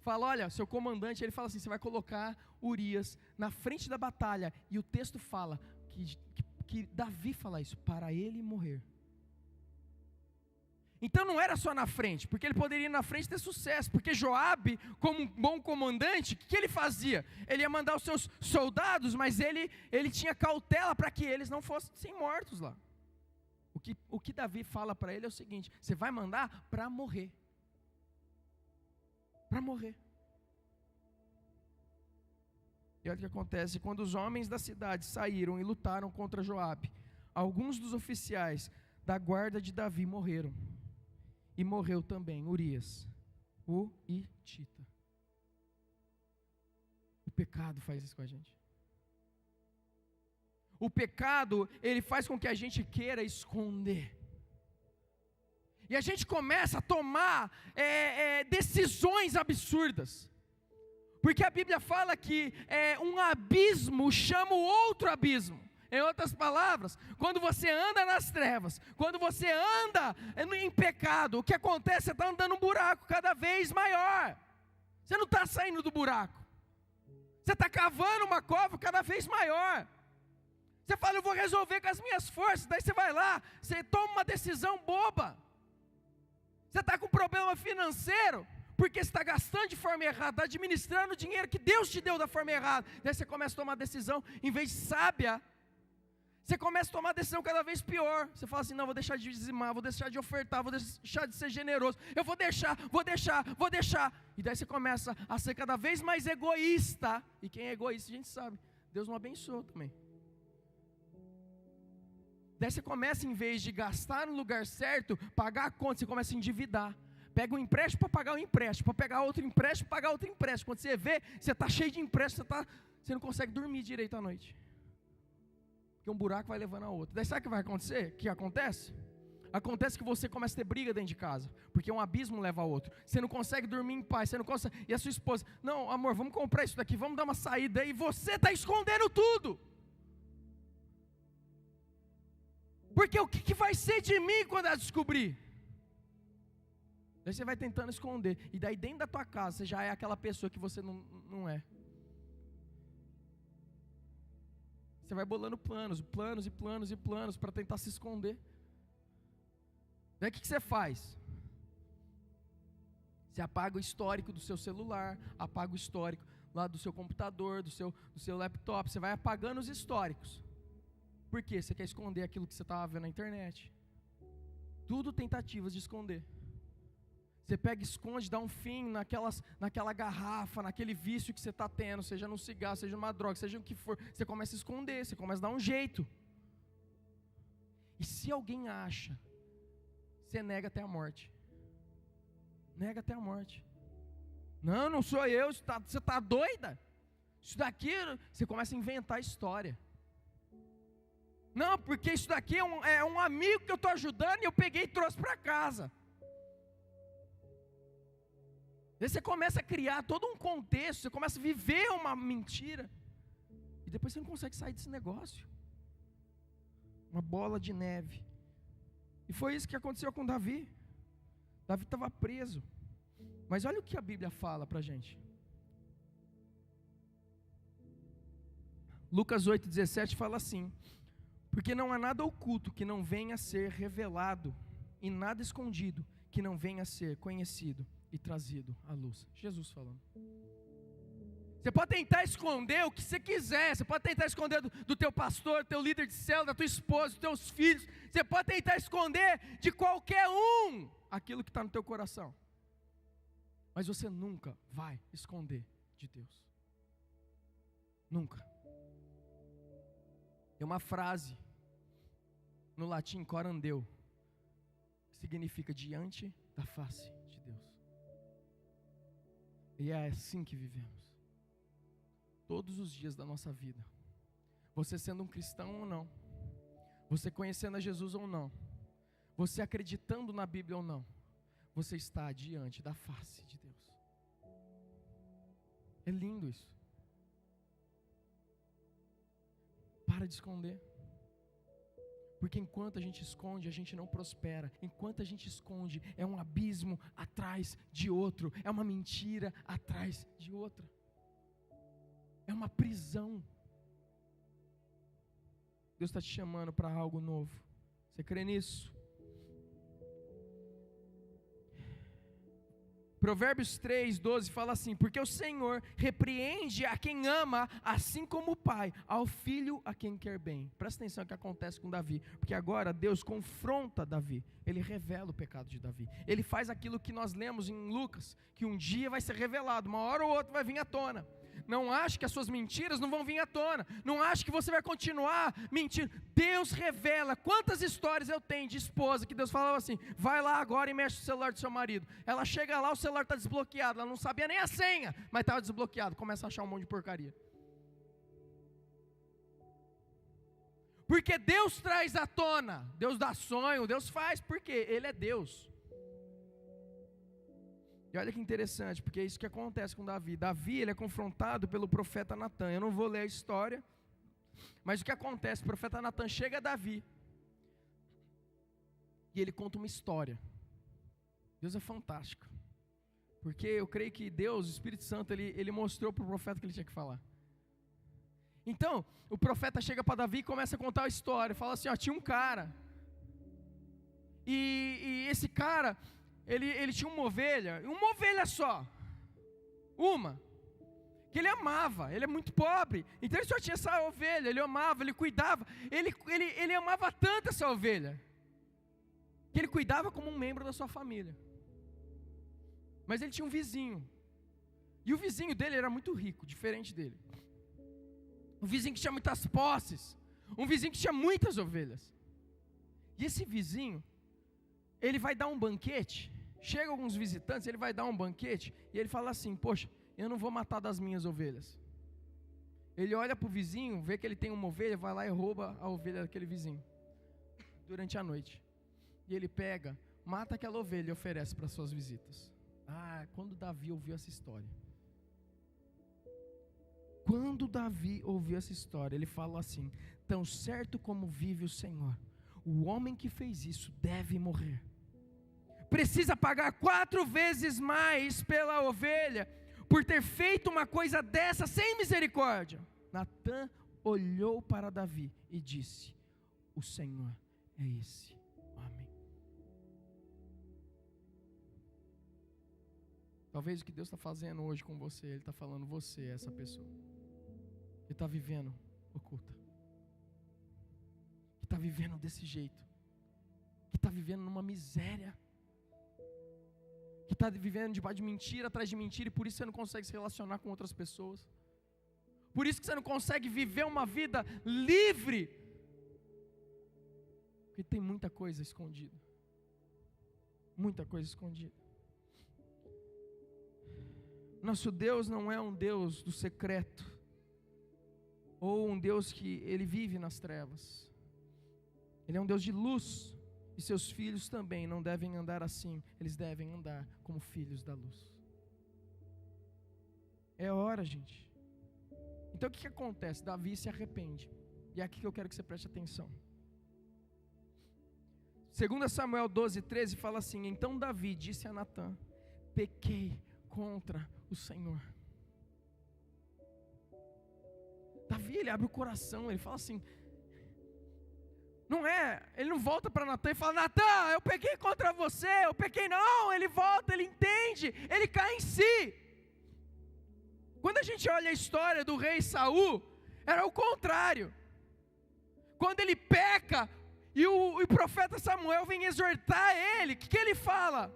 fala: olha, seu comandante, ele fala assim: você vai colocar Urias na frente da batalha. E o texto fala que Davi fala isso, para ele morrer. Então não era só na frente, porque ele poderia ir na frente e ter sucesso, porque Joabe, como um bom comandante, o que ele fazia? Ele ia mandar os seus soldados, mas ele tinha cautela para que eles não fossem mortos lá. O que Davi fala para ele é o seguinte: você vai mandar para morrer. Para morrer. E olha o que acontece: quando os homens da cidade saíram e lutaram contra Joabe, alguns dos oficiais da guarda de Davi morreram. E morreu também Urias, o Hitita. O pecado faz isso com a gente. O pecado, ele faz com que a gente queira esconder. E a gente começa a tomar decisões absurdas. Porque a Bíblia fala que um abismo chama o outro abismo. Em outras palavras, quando você anda nas trevas, quando você anda em pecado, o que acontece? Você está andando um buraco cada vez maior. Você não está saindo do buraco. Você está cavando uma cova cada vez maior. Você fala: eu vou resolver com as minhas forças. Daí você vai lá, você toma uma decisão boba. Você está com problema financeiro, porque você está gastando de forma errada, está administrando o dinheiro que Deus te deu da forma errada. Daí você começa a tomar decisão, em vez de sábia, você começa a tomar decisão cada vez pior. Você fala assim: não, vou deixar de dizimar, vou deixar de ofertar, vou deixar de ser generoso. Eu vou deixar. E daí você começa a ser cada vez mais egoísta. E quem é egoísta, a gente sabe, Deus não abençoa também. Daí você começa, em vez de gastar no lugar certo, pagar a conta, você começa a endividar. Pega um empréstimo para pagar um empréstimo, para pegar outro empréstimo, para pagar outro empréstimo. Quando você vê, você está cheio de empréstimo, você não consegue dormir direito à noite. Porque um buraco vai levando a outro. Daí sabe o que vai acontecer? O que acontece? Acontece que você começa a ter briga dentro de casa, porque um abismo leva a outro. Você não consegue dormir em paz, você não consegue. E a sua esposa: não, amor, vamos comprar isso daqui, vamos dar uma saída. E você está escondendo tudo. Porque o que vai ser de mim quando ela descobrir? Daí você vai tentando esconder. E daí dentro da tua casa você já é aquela pessoa que você não é. Você vai bolando planos para tentar se esconder. Daí o que você faz? Você apaga o histórico do seu celular, apaga o histórico lá do seu computador, do seu laptop. Você vai apagando os históricos. Por quê? Você quer esconder aquilo que você estava vendo na internet. Tudo tentativas de esconder. Você pega e esconde, dá um fim naquela garrafa, naquele vício que você está tendo, seja num cigarro, seja numa droga, seja o que for. Você começa a esconder, você começa a dar um jeito. E se alguém acha, você nega até a morte. Nega até a morte. Não sou eu, você está doida? Isso daqui, você começa a inventar história. Não, porque isso daqui é um amigo que eu estou ajudando e eu peguei e trouxe para casa. Aí você começa a criar todo um contexto, você começa a viver uma mentira, e depois você não consegue sair desse negócio. Uma bola de neve. E foi isso que aconteceu com Davi. Davi estava preso. Mas olha o que a Bíblia fala para a gente. Lucas 8,17 fala assim: porque não há nada oculto que não venha a ser revelado, e nada escondido que não venha a ser conhecido e trazido à luz. Jesus falando. Você pode tentar esconder o que você quiser. Você pode tentar esconder do teu pastor, do teu líder de célula, da tua esposa, dos teus filhos. Você pode tentar esconder de qualquer um aquilo que está no teu coração. Mas você nunca vai esconder de Deus. Nunca. Tem uma frase no latim, corandeu, que significa diante da face de Deus. E é assim que vivemos. Todos os dias da nossa vida. Você sendo um cristão ou não. Você conhecendo a Jesus ou não. Você acreditando na Bíblia ou não. Você está diante da face de Deus. É lindo isso. Para de esconder. Porque enquanto a gente esconde, a gente não prospera. Enquanto a gente esconde, é um abismo atrás de outro. É uma mentira atrás de outra. É uma prisão. Deus está te chamando para algo novo. Você crê nisso? Provérbios 3:12 fala assim: porque o Senhor repreende a quem ama, assim como o pai, ao filho a quem quer bem. Presta atenção no que acontece com Davi, porque agora Deus confronta Davi, ele revela o pecado de Davi, ele faz aquilo que nós lemos em Lucas, que um dia vai ser revelado, uma hora ou outra vai vir à tona. Não ache que as suas mentiras não vão vir à tona. Não ache que você vai continuar mentindo. Deus revela. Quantas histórias eu tenho de esposa que Deus falava assim: vai lá agora e mexe no celular do seu marido. Ela chega lá, o celular está desbloqueado. Ela não sabia nem a senha, mas estava desbloqueado. Começa a achar um monte de porcaria. Porque Deus traz à tona. Deus dá sonho, Deus faz. Por quê? Ele é Deus. E olha que interessante, porque é isso que acontece com Davi. Davi, ele é confrontado pelo profeta Natan. Eu não vou ler a história, mas o que acontece? O profeta Natan chega a Davi e ele conta uma história. Deus é fantástico, porque eu creio que Deus, o Espírito Santo, ele mostrou para o profeta que ele tinha que falar. Então, o profeta chega para Davi e começa a contar a história. Fala assim: ó, tinha um cara, e esse cara, ele tinha uma ovelha só, que ele amava. Ele é muito pobre, então ele só tinha essa ovelha. Ele amava, ele cuidava, ele amava tanto essa ovelha, que ele cuidava como um membro da sua família. Mas ele tinha um vizinho, e o vizinho dele era muito rico, diferente dele. Um vizinho que tinha muitas posses, um vizinho que tinha muitas ovelhas. E esse vizinho, ele vai dar um banquete. Chega alguns visitantes, ele vai dar um banquete, e ele fala assim: poxa, eu não vou matar das minhas ovelhas. Ele olha para o vizinho, vê que ele tem uma ovelha, vai lá e rouba a ovelha daquele vizinho, durante a noite. E ele pega, mata aquela ovelha e oferece para suas visitas. Quando Davi ouviu essa história, ele fala assim: tão certo como vive o Senhor, o homem que fez isso deve morrer. Precisa pagar 4 vezes mais pela ovelha, por ter feito uma coisa dessa sem misericórdia. Natan olhou para Davi e disse: o Senhor é esse homem. Talvez o que Deus está fazendo hoje com você, Ele está falando: você é essa pessoa que está vivendo oculta, que está vivendo desse jeito, que está vivendo numa miséria, que está vivendo debaixo de mentira atrás de mentira, e por isso você não consegue se relacionar com outras pessoas, por isso que você não consegue viver uma vida livre, porque tem muita coisa escondida, muita coisa escondida. Nosso Deus não é um Deus do secreto, ou um Deus que Ele vive nas trevas. Ele é um Deus de luz, e seus filhos também não devem andar assim, eles devem andar como filhos da luz. É hora, gente. Então o que acontece? Davi se arrepende, e é aqui que eu quero que você preste atenção. 2 Samuel 12:13 fala assim: então Davi disse a Natan: pequei contra o Senhor. Davi, ele abre o coração, ele fala assim, ele não volta para Natan e fala: Natan, eu pequei contra você, eu pequei. Não, ele volta, ele entende, ele cai em si. Quando a gente olha a história do rei Saul, era o contrário. Quando ele peca, e o profeta Samuel vem exortar ele, o que ele fala?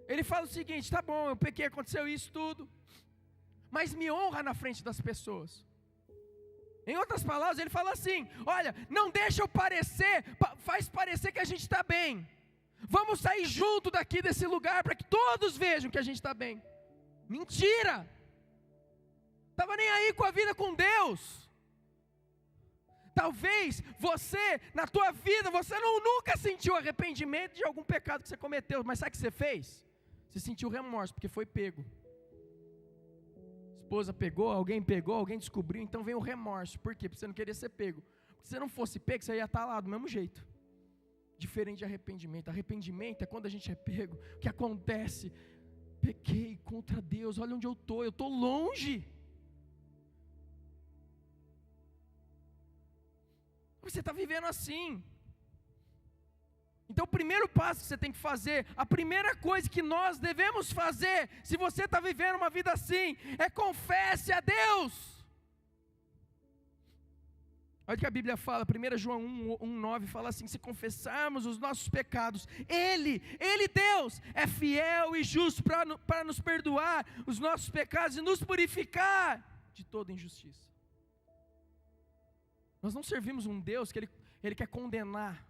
Ele fala o seguinte: tá bom, eu pequei, aconteceu isso tudo, mas me honra na frente das pessoas. Em outras palavras, ele fala assim: olha, não deixa eu parecer, faz parecer que a gente está bem. Vamos sair junto daqui desse lugar, para que todos vejam que a gente está bem. Mentira! Estava nem aí com a vida com Deus. Talvez você, na tua vida, você nunca sentiu arrependimento de algum pecado que você cometeu, mas sabe o que você fez? Você sentiu remorso, porque foi pego. Esposa pegou, alguém descobriu, então vem o remorso. Por quê? Porque você não queria ser pego. Se você não fosse pego, você ia estar lá do mesmo jeito. Diferente de arrependimento. Arrependimento é quando a gente é pego. O que acontece? Pequei contra Deus, olha onde eu estou longe. Você está vivendo assim. Então o primeiro passo que você tem que fazer, a primeira coisa que nós devemos fazer, se você está vivendo uma vida assim, é confesse a Deus. Olha o que a Bíblia fala, 1 João 1:9 fala assim: se confessarmos os nossos pecados, Ele, Deus, é fiel e justo para nos perdoar os nossos pecados e nos purificar de toda injustiça. Nós não servimos um Deus que Ele quer condenar.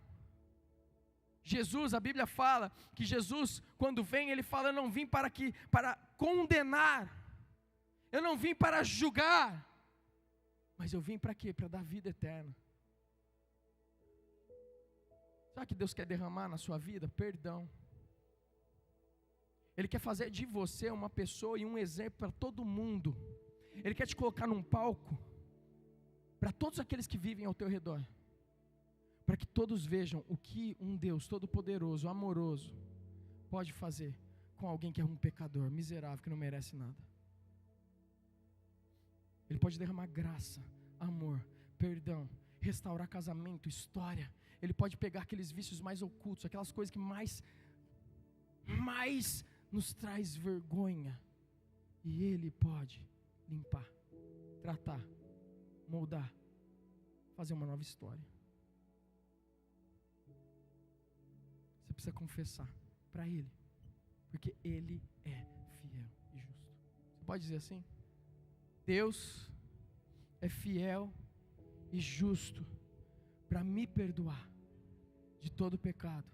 Jesus, a Bíblia fala que Jesus, quando vem, Ele fala: eu não vim para condenar, eu não vim para julgar, mas eu vim para quê? Para dar vida eterna. Sabe o que Deus quer derramar na sua vida? Perdão. Ele quer fazer de você uma pessoa e um exemplo para todo mundo. Ele quer te colocar num palco para todos aqueles que vivem ao teu redor, para que todos vejam o que um Deus todo-poderoso, amoroso, pode fazer com alguém que é um pecador, miserável, que não merece nada. Ele pode derramar graça, amor, perdão, restaurar casamento, história. Ele pode pegar aqueles vícios mais ocultos, aquelas coisas que mais nos traz vergonha, e Ele pode limpar, tratar, moldar, fazer uma nova história. Você precisa confessar para Ele, porque Ele é fiel e justo. Você pode dizer assim? Deus é fiel e justo para me perdoar de todo pecado,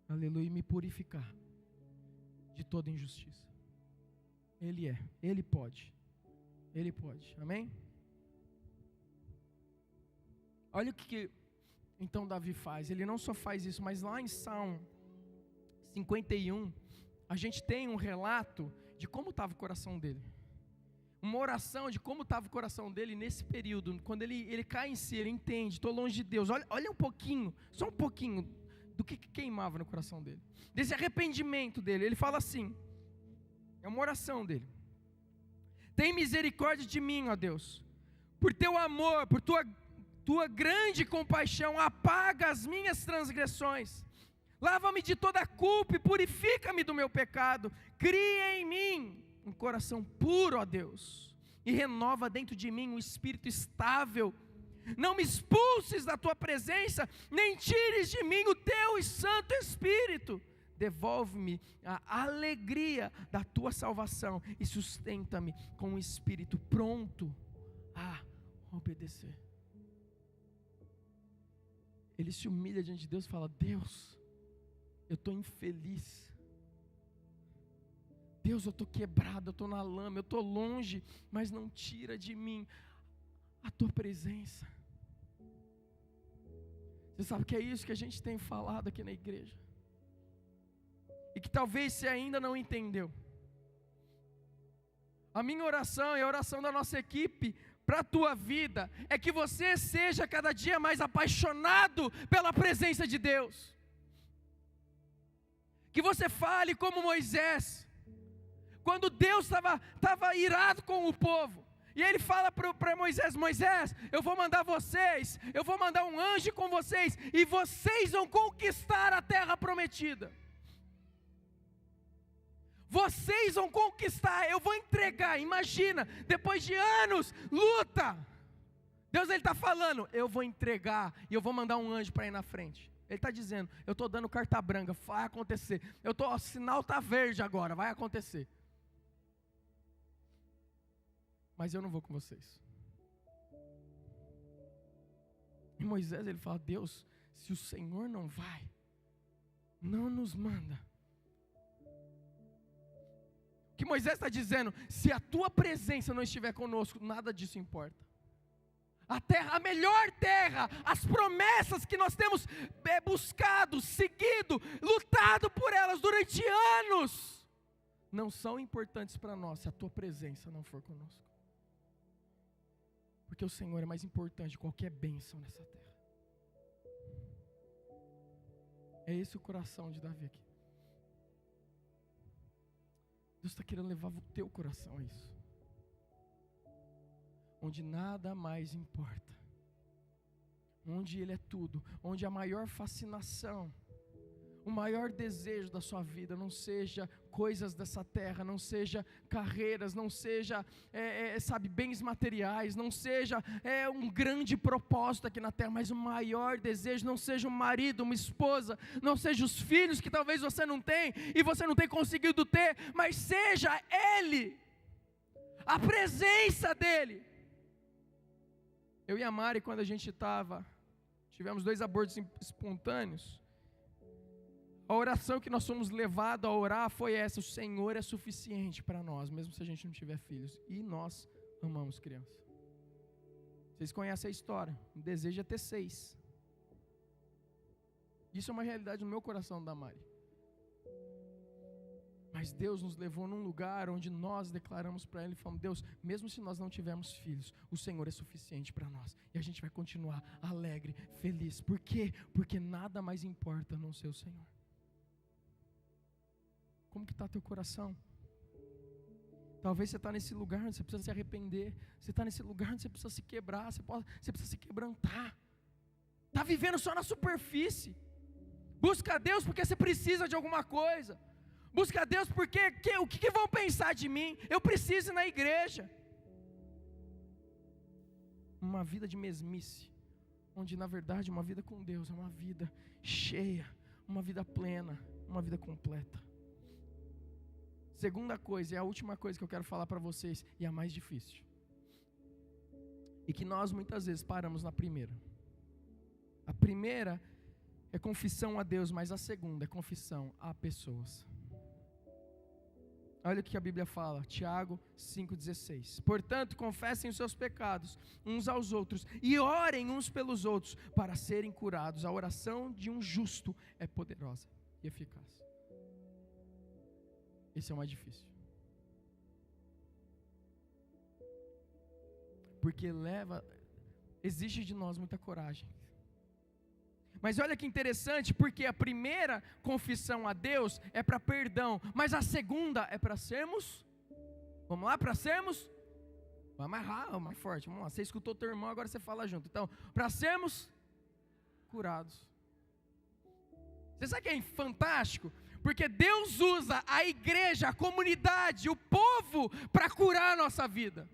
aleluia, e me purificar de toda injustiça. Ele pode, amém? Olha o que então Davi faz. Ele não só faz isso, mas lá em Salmo 51, a gente tem um relato de como estava o coração dele. Uma oração de como estava o coração dele nesse período, quando ele cai em si, ele entende, estou longe de Deus. Olha um pouquinho, só um pouquinho do que queimava no coração dele, desse arrependimento dele. Ele fala assim, é uma oração dele: tem misericórdia de mim, ó Deus, por teu amor, por tua grande compaixão, apaga as minhas transgressões, lava-me de toda a culpa e purifica-me do meu pecado, cria em mim um coração puro, ó Deus, e renova dentro de mim um espírito estável. Não me expulses da tua presença, nem tires de mim o teu santo espírito. Devolve-me a alegria da tua salvação e sustenta-me com um espírito pronto a obedecer. Ele se humilha diante de Deus e fala: Deus, eu estou infeliz. Deus, eu estou quebrado, eu estou na lama, eu estou longe, mas não tira de mim a tua presença. Você sabe que é isso que a gente tem falado aqui na igreja, e que talvez você ainda não entendeu. A minha oração e a oração da nossa equipe para a tua vida é que você seja cada dia mais apaixonado pela presença de Deus, que você fale como Moisés, quando Deus estava irado com o povo, e ele fala para Moisés: Moisés, eu vou mandar um anjo com vocês, e vocês vão conquistar a terra prometida. Vocês vão conquistar, eu vou entregar. Imagina, depois de anos, luta, Deus está falando: eu vou entregar, e eu vou mandar um anjo para ir na frente. Ele está dizendo: eu estou dando carta branca, vai acontecer. O sinal está verde agora, vai acontecer. Mas eu não vou com vocês. E Moisés, ele fala: Deus, se o Senhor não vai, não nos manda. O que Moisés está dizendo: se a tua presença não estiver conosco, nada disso importa. A terra, a melhor terra, as promessas que nós temos buscado, seguido, lutado por elas durante anos, não são importantes para nós se a tua presença não for conosco. Porque o Senhor é mais importante que qualquer bênção nessa terra. É esse o coração de Davi aqui. Deus está querendo levar o teu coração a isso. Onde nada mais importa. Onde Ele é tudo. Onde a maior fascinação, o maior desejo da sua vida não seja coisas dessa terra, não seja carreiras, não seja, bens materiais, não seja um grande propósito aqui na terra, mas o maior desejo não seja um marido, uma esposa, não seja os filhos que talvez você não tenha e você não tenha conseguido ter, mas seja Ele, a presença dEle. Eu e a Mari, quando a gente tivemos 2 abortos espontâneos, a oração que nós somos levados a orar foi essa: o Senhor é suficiente para nós, mesmo se a gente não tiver filhos. E nós amamos crianças. Vocês conhecem a história, o desejo é ter 6. Isso é uma realidade no meu coração da Mari. Mas Deus nos levou num lugar onde nós declaramos para Ele e falamos: Deus, mesmo se nós não tivermos filhos, o Senhor é suficiente para nós. E a gente vai continuar alegre, feliz. Por quê? Porque nada mais importa a não ser o Senhor. Como que está teu coração? Talvez você está nesse lugar onde você precisa se arrepender. Você está nesse lugar onde você precisa se quebrar. Você precisa se quebrantar. Está vivendo só na superfície. Busca a Deus porque você precisa de alguma coisa. Busca a Deus porque o que vão pensar de mim? Eu preciso ir na igreja. Uma vida de mesmice, onde na verdade uma vida com Deus é uma vida cheia, uma vida plena, uma vida completa. Segunda coisa, e a última coisa que eu quero falar para vocês, e a mais difícil, e que nós muitas vezes paramos na primeira. A primeira é confissão a Deus, mas a segunda é confissão a pessoas. Olha o que a Bíblia fala, Tiago 5,16. Portanto, confessem os seus pecados uns aos outros e orem uns pelos outros para serem curados. A oração de um justo é poderosa e eficaz. Esse é o mais difícil. Porque exige de nós muita coragem. Mas olha que interessante, porque a primeira confissão a Deus é para perdão, mas a segunda é para sermos, vamos lá, para sermos, vamos mais forte, vamos lá, você escutou teu irmão, agora você fala junto, então, para sermos curados. Você sabe que é fantástico? Porque Deus usa a igreja, a comunidade, o povo para curar a nossa vida.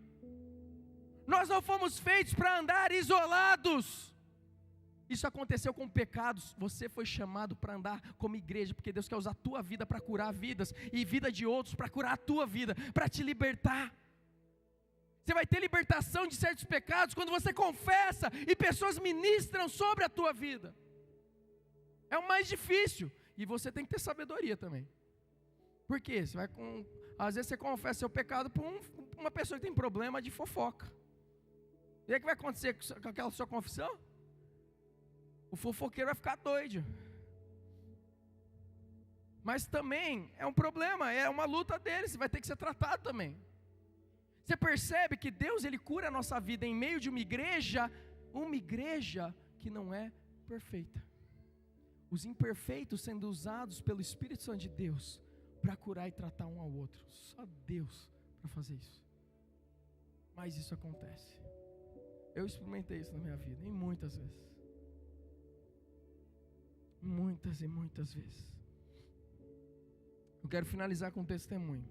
Nós não fomos feitos para andar isolados. Isso aconteceu com pecados. Você foi chamado para andar como igreja, porque Deus quer usar a tua vida para curar vidas, e vida de outros para curar a tua vida, para te libertar. Você vai ter libertação de certos pecados quando você confessa e pessoas ministram sobre a tua vida. É o mais difícil. E você tem que ter sabedoria também. Por quê? Às vezes você confessa seu pecado para uma pessoa que tem problema de fofoca. E aí o que vai acontecer com aquela sua confissão? O fofoqueiro vai ficar doido. Mas também é um problema, é uma luta dele, você vai ter que ser tratado também. Você percebe que Deus, Ele cura a nossa vida em meio de uma igreja que não é perfeita. Os imperfeitos sendo usados pelo Espírito Santo de Deus para curar e tratar um ao outro. Só Deus para fazer isso. Mas isso acontece. Eu experimentei isso na minha vida, e muitas vezes. Muitas e muitas vezes. Eu quero finalizar com um testemunho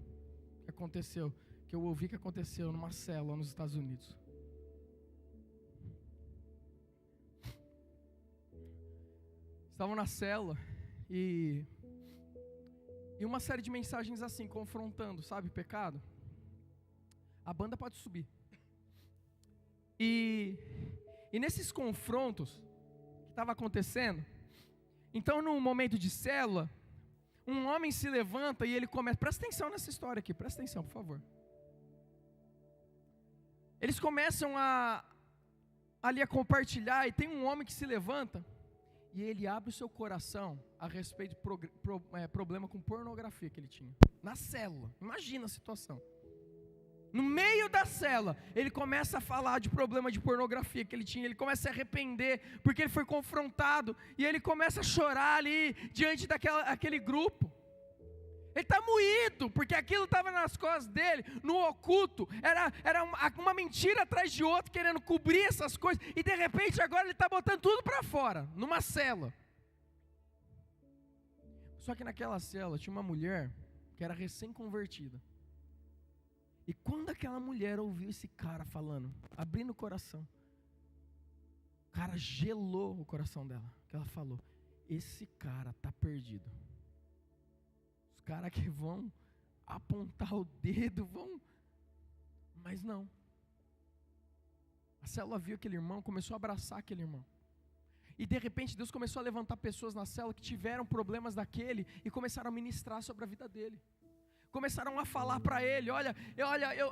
que eu ouvi que aconteceu numa célula nos Estados Unidos. Estavam na célula e uma série de mensagens assim, confrontando, sabe, pecado. A banda pode subir. E nesses confrontos que estava acontecendo, então num momento de célula, um homem se levanta e ele começa, presta atenção nessa história aqui, presta atenção, por favor. Eles começam ali a compartilhar, e tem um homem que se levanta, e ele abre o seu coração a respeito do problema com pornografia que ele tinha, na célula. Imagina a situação. No meio da cela, ele começa a falar de problema de pornografia que ele tinha, ele começa a se arrepender, porque ele foi confrontado, e ele começa a chorar ali, diante daquele grupo. Ele está moído, porque aquilo estava nas costas dele, no oculto, era uma mentira atrás de outra, querendo cobrir essas coisas, e de repente agora ele está botando tudo para fora, numa cela. Só que naquela cela tinha uma mulher, que era recém-convertida. E quando aquela mulher ouviu esse cara falando, abrindo o coração, o cara gelou o coração dela, que ela falou: esse cara está perdido. Os caras que vão apontar o dedo, mas não. A célula viu aquele irmão, começou a abraçar aquele irmão. E de repente Deus começou a levantar pessoas na célula que tiveram problemas daquele e começaram a ministrar sobre a vida dele. Começaram a falar para ele: olha,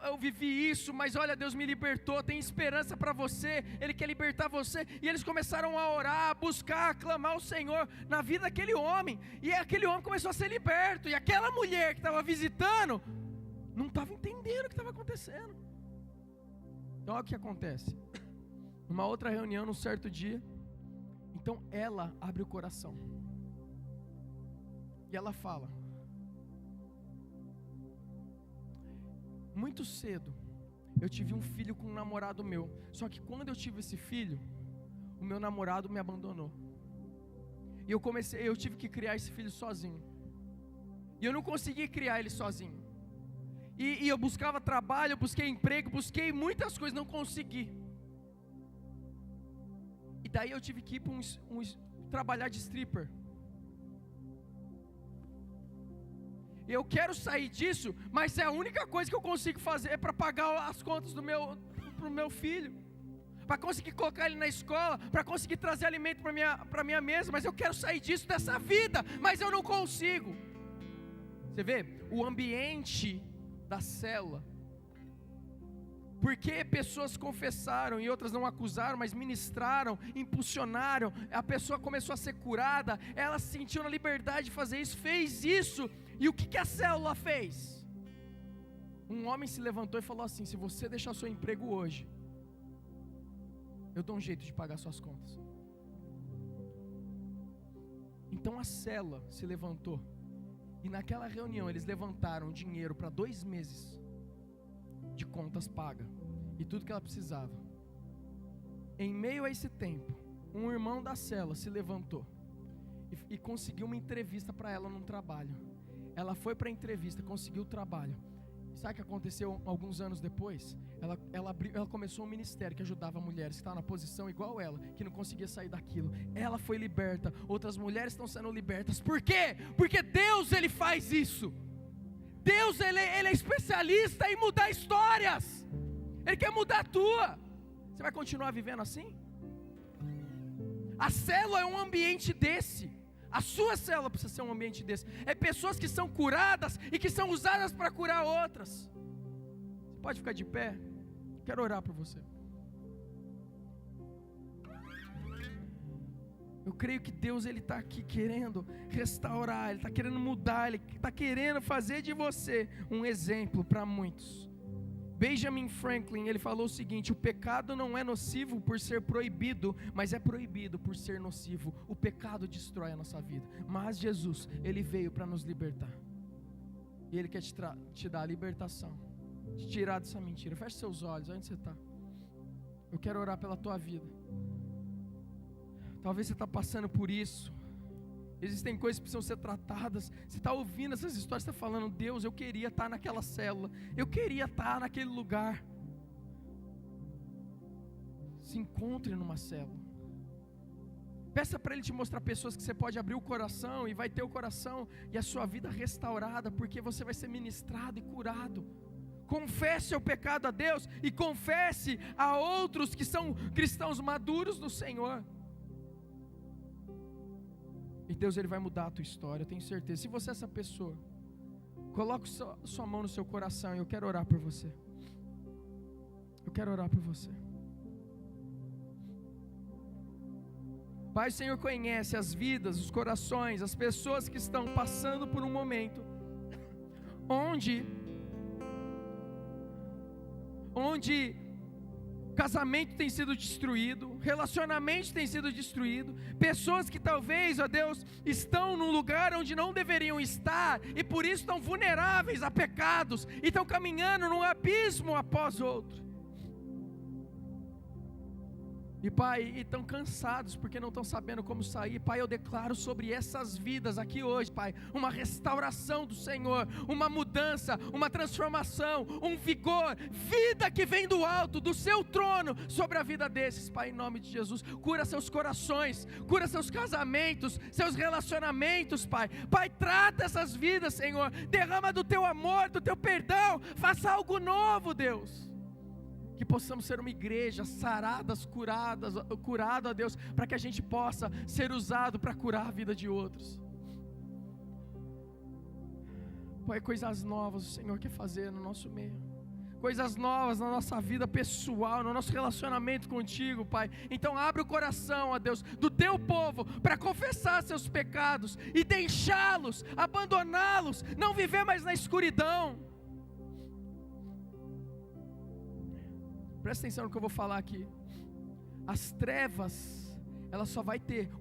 eu vivi isso, mas olha, Deus me libertou, tem esperança para você, Ele quer libertar você. E eles começaram a orar, a buscar, a clamar ao Senhor na vida daquele homem, e aquele homem começou a ser liberto, e aquela mulher que estava visitando, não estava entendendo o que estava acontecendo. Então olha o que acontece, numa outra reunião, num certo dia, então ela abre o coração, e ela fala: muito cedo, eu tive um filho com um namorado meu. Só que quando eu tive esse filho, o meu namorado me abandonou. E eu tive que criar esse filho sozinho. E eu não consegui criar ele sozinho. E eu buscava trabalho, eu busquei emprego, busquei muitas coisas, não consegui. E daí eu tive que ir para trabalhar de stripper. Eu quero sair disso, mas é a única coisa que eu consigo fazer para pagar as contas pro meu filho, para conseguir colocar ele na escola, para conseguir trazer alimento para minha mesa. Mas eu quero sair disso, dessa vida, mas eu não consigo. Você vê, o ambiente da célula, porque pessoas confessaram e outras não acusaram, mas ministraram, impulsionaram, a pessoa começou a ser curada, ela se sentiu na liberdade de fazer isso, fez isso. E o que a célula fez? Um homem se levantou e falou assim: se você deixar seu emprego hoje, eu dou um jeito de pagar suas contas. Então a célula se levantou, e naquela reunião eles levantaram dinheiro para 2 meses de contas pagas, e tudo que ela precisava. Em meio a esse tempo, um irmão da célula se levantou e conseguiu uma entrevista para ela num trabalho. Ela foi para a entrevista, conseguiu o trabalho. Sabe o que aconteceu alguns anos depois? Ela começou um ministério que ajudava mulheres que estavam na posição igual ela, que não conseguia sair daquilo. Ela foi liberta, outras mulheres estão sendo libertas. Por quê? Porque Deus, Ele faz isso. Deus, Ele é especialista em mudar histórias. Ele quer mudar a tua. Você vai continuar vivendo assim? A célula é um ambiente desse. A sua célula precisa ser um ambiente desse. É pessoas que são curadas e que são usadas para curar outras. Você pode ficar de pé? Quero orar por você. Eu creio que Deus, Ele está aqui querendo restaurar, Ele está querendo mudar, Ele está querendo fazer de você um exemplo para muitos. Benjamin Franklin, ele falou o seguinte: o pecado não é nocivo por ser proibido, mas é proibido por ser nocivo. O pecado destrói a nossa vida, mas Jesus, Ele veio para nos libertar, e Ele quer te dar a libertação, te tirar dessa mentira. Feche seus olhos, onde você está? Eu quero orar pela tua vida. Talvez você está passando por isso. Existem coisas que precisam ser tratadas. Você está ouvindo essas histórias, você está falando: Deus, eu queria estar naquela célula, eu queria estar naquele lugar. Se encontre numa célula. Peça para Ele te mostrar pessoas que você pode abrir o coração, e vai ter o coração e a sua vida restaurada, porque você vai ser ministrado e curado. Confesse o pecado a Deus e confesse a outros que são cristãos maduros no Senhor. E Deus, Ele vai mudar a tua história, eu tenho certeza. Se você é essa pessoa, coloque sua mão no seu coração, e eu quero orar por você. Eu quero orar por você. Pai, o Senhor conhece as vidas, os corações, as pessoas que estão passando por um momento onde onde casamento tem sido destruído, relacionamento tem sido destruído, pessoas que talvez, ó Deus, estão num lugar onde não deveriam estar, e por isso estão vulneráveis a pecados, e estão caminhando num abismo após outro. E Pai, estão cansados porque não estão sabendo como sair. Pai, eu declaro sobre essas vidas aqui hoje, Pai, uma restauração do Senhor, uma mudança, uma transformação, um vigor, vida que vem do alto, do seu trono, sobre a vida desses, Pai, em nome de Jesus. Cura seus corações, cura seus casamentos, seus relacionamentos, Pai. Pai, trata essas vidas, Senhor, derrama do teu amor, do teu perdão, faça algo novo, Deus. Que possamos ser uma igreja saradas, curada, ó Deus, para que a gente possa ser usado para curar a vida de outros. Pai, coisas novas o Senhor quer fazer no nosso meio, coisas novas na nossa vida pessoal, no nosso relacionamento contigo, Pai. Então abre o coração, ó Deus, do teu povo, para confessar seus pecados e deixá-los, abandoná-los, não viver mais na escuridão. Presta atenção no que eu vou falar aqui. As trevas,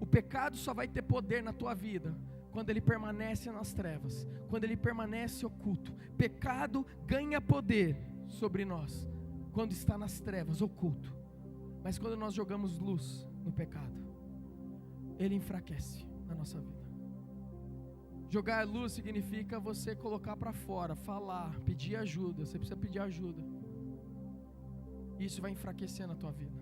o pecado só vai ter poder na tua vida quando ele permanece nas trevas, quando ele permanece oculto. Pecado ganha poder sobre nós quando está nas trevas, oculto. Mas quando nós jogamos luz no pecado, ele enfraquece na nossa vida. Jogar luz significa você colocar para fora, falar, pedir ajuda. Você precisa pedir ajuda. Isso vai enfraquecer na tua vida.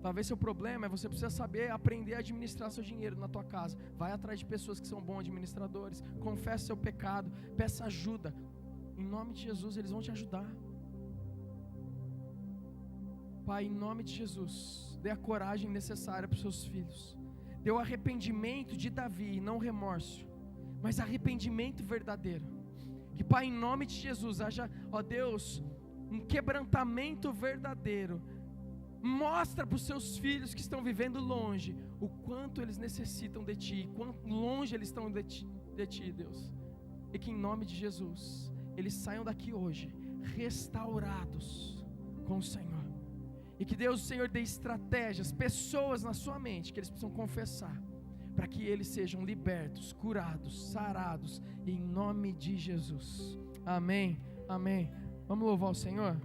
Talvez seu problema é você precisa saber aprender a administrar seu dinheiro na tua casa. Vai atrás de pessoas que são bons administradores. Confesse seu pecado, peça ajuda. Em nome de Jesus, eles vão te ajudar. Pai, em nome de Jesus, dê a coragem necessária para os seus filhos. Dê o arrependimento de Davi, não remorso, mas arrependimento verdadeiro. Que, Pai, em nome de Jesus, haja, ó Deus, um quebrantamento verdadeiro. Mostra para os seus filhos que estão vivendo longe o quanto eles necessitam de Ti, quanto longe eles estão de Ti, Deus. E que em nome de Jesus eles saiam daqui hoje restaurados com o Senhor. E que Deus, o Senhor, dê estratégias, pessoas na sua mente que eles precisam confessar, para que eles sejam libertos, curados, sarados, em nome de Jesus. Amém, amém. Vamos louvar o Senhor?